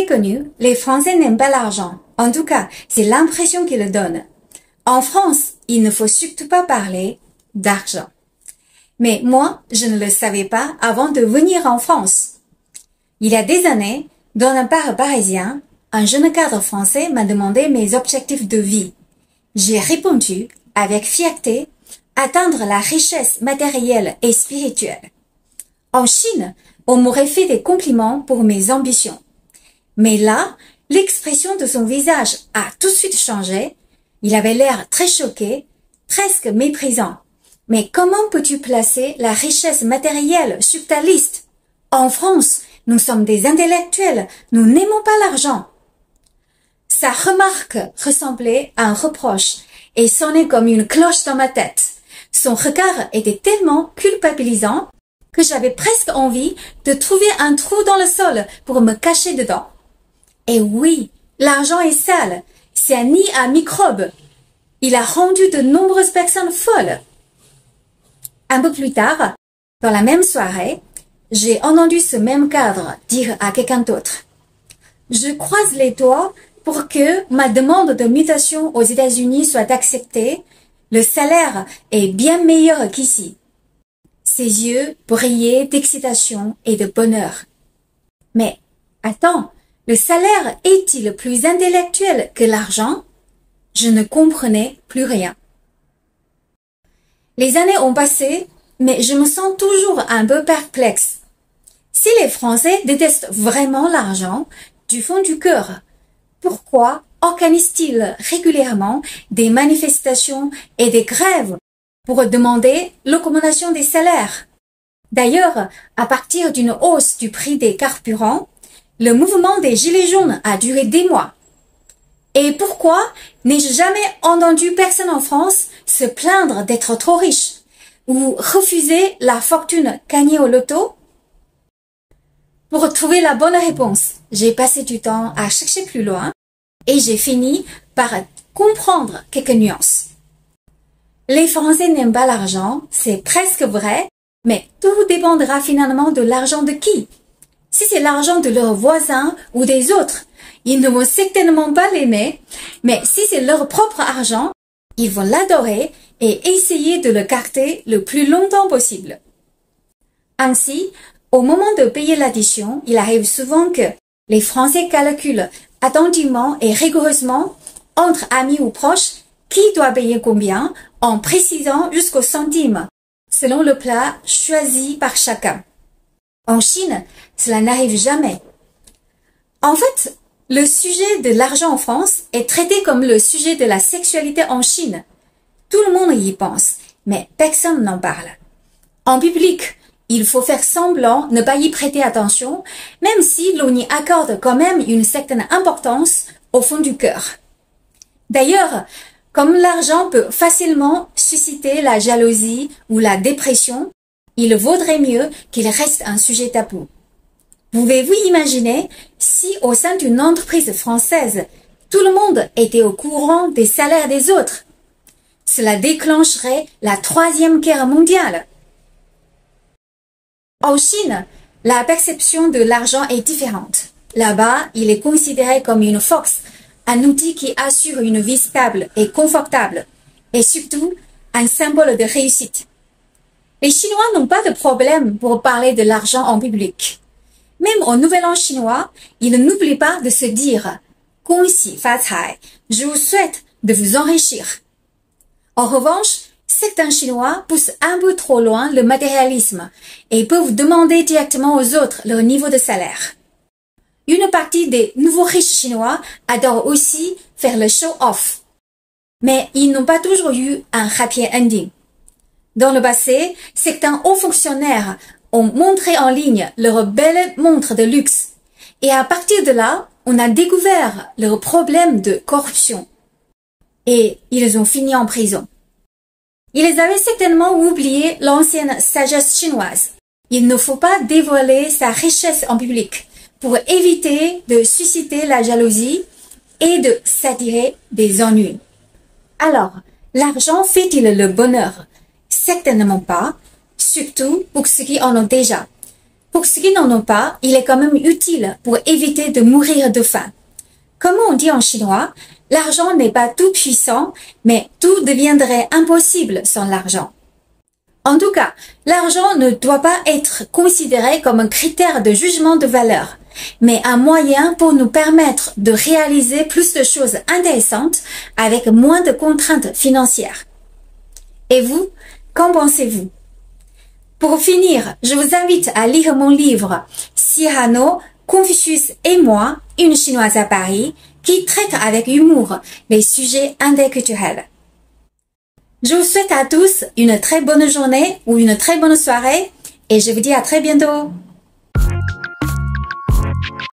c'est connu, les Français n'aiment pas l'argent. En tout cas, c'est l'impression qu'ils donnent. En France, il ne faut surtout pas parler d'argent. Mais moi, je ne le savais pas avant de venir en France. Il y a des années, dans un bar parisien, un jeune cadre français m'a demandé mes objectifs de vie. J'ai répondu, avec fierté, atteindre la richesse matérielle et spirituelle. En Chine, on m'aurait fait des compliments pour mes ambitions. Mais là, l'expression de son visage a tout de suite changé. Il avait l'air très choqué, presque méprisant. Mais comment peux-tu placer la richesse matérielle sur ta liste? En France, nous sommes des intellectuels, nous n'aimons pas l'argent. Sa remarque ressemblait à un reproche et sonnait comme une cloche dans ma tête. Son regard était tellement culpabilisant que j'avais presque envie de trouver un trou dans le sol pour me cacher dedans. Et oui, l'argent est sale, c'est un nid à microbes. Il a rendu de nombreuses personnes folles. Un peu plus tard, dans la même soirée, j'ai entendu ce même cadre dire à quelqu'un d'autre: « Je croise les doigts pour que ma demande de mutation aux États-Unis soit acceptée. Le salaire est bien meilleur qu'ici. » Ses yeux brillaient d'excitation et de bonheur. Mais, attends, le salaire est-il plus intellectuel que l'argent? Je ne comprenais plus rien. Les années ont passé, mais je me sens toujours un peu perplexe. Si les Français détestent vraiment l'argent, du fond du cœur, pourquoi organisent-ils régulièrement des manifestations et des grèves pour demander l'augmentation des salaires? D'ailleurs, à partir d'une hausse du prix des carburants, le mouvement des Gilets jaunes a duré des mois. Et pourquoi n'ai-je jamais entendu personne en France se plaindre d'être trop riche ou refuser la fortune gagnée au loto? Pour trouver la bonne réponse, j'ai passé du temps à chercher plus loin et j'ai fini par comprendre quelques nuances. Les Français n'aiment pas l'argent, c'est presque vrai, mais tout dépendra finalement de l'argent de qui. Si c'est l'argent de leurs voisins ou des autres, ils ne vont certainement pas l'aimer, mais si c'est leur propre argent, ils vont l'adorer et essayer de le garder le plus longtemps possible. Ainsi, au moment de payer l'addition, il arrive souvent que les Français calculent attentivement et rigoureusement entre amis ou proches qui doit payer combien en précisant jusqu'au centime, selon le plat choisi par chacun. En Chine, cela n'arrive jamais. En fait, le sujet de l'argent en France est traité comme le sujet de la sexualité en Chine. Tout le monde y pense, mais personne n'en parle. En public, il faut faire semblant ne pas y prêter attention, même si l'on y accorde quand même une certaine importance au fond du cœur. D'ailleurs, comme l'argent peut facilement susciter la jalousie ou la dépression, il vaudrait mieux qu'il reste un sujet tabou. Pouvez-vous imaginer si au sein d'une entreprise française, tout le monde était au courant des salaires des autres? Cela déclencherait la Troisième Guerre mondiale. En Chine, la perception de l'argent est différente. Là-bas, il est considéré comme une force, un outil qui assure une vie stable et confortable, et surtout un symbole de réussite. Les Chinois n'ont pas de problème pour parler de l'argent en public. Même au Nouvel An chinois, ils n'oublient pas de se dire « Gong xi fa cai », je vous souhaite de vous enrichir. En revanche, certains Chinois poussent un peu trop loin le matérialisme et peuvent demander directement aux autres leur niveau de salaire. Une partie des nouveaux riches chinois adorent aussi faire le show-off. Mais ils n'ont pas toujours eu un happy ending. Dans le passé, certains hauts fonctionnaires ont montré en ligne leurs belles montres de luxe. Et à partir de là, on a découvert leurs problèmes de corruption. Et ils ont fini en prison. Ils avaient certainement oublié l'ancienne sagesse chinoise. Il ne faut pas dévoiler sa richesse en public pour éviter de susciter la jalousie et de s'attirer des ennuis. Alors, l'argent fait-il le bonheur? Certainement pas, surtout pour ceux qui en ont déjà. Pour ceux qui n'en ont pas, il est quand même utile pour éviter de mourir de faim. Comme on dit en chinois, l'argent n'est pas tout puissant, mais tout deviendrait impossible sans l'argent. En tout cas, l'argent ne doit pas être considéré comme un critère de jugement de valeur, mais un moyen pour nous permettre de réaliser plus de choses intéressantes avec moins de contraintes financières. Et vous, qu'en pensez-vous? Pour finir, je vous invite à lire mon livre Cyrano, Confucius et moi, une chinoise à Paris, qui traite avec humour les sujets interculturels. Je vous souhaite à tous une très bonne journée ou une très bonne soirée et je vous dis à très bientôt.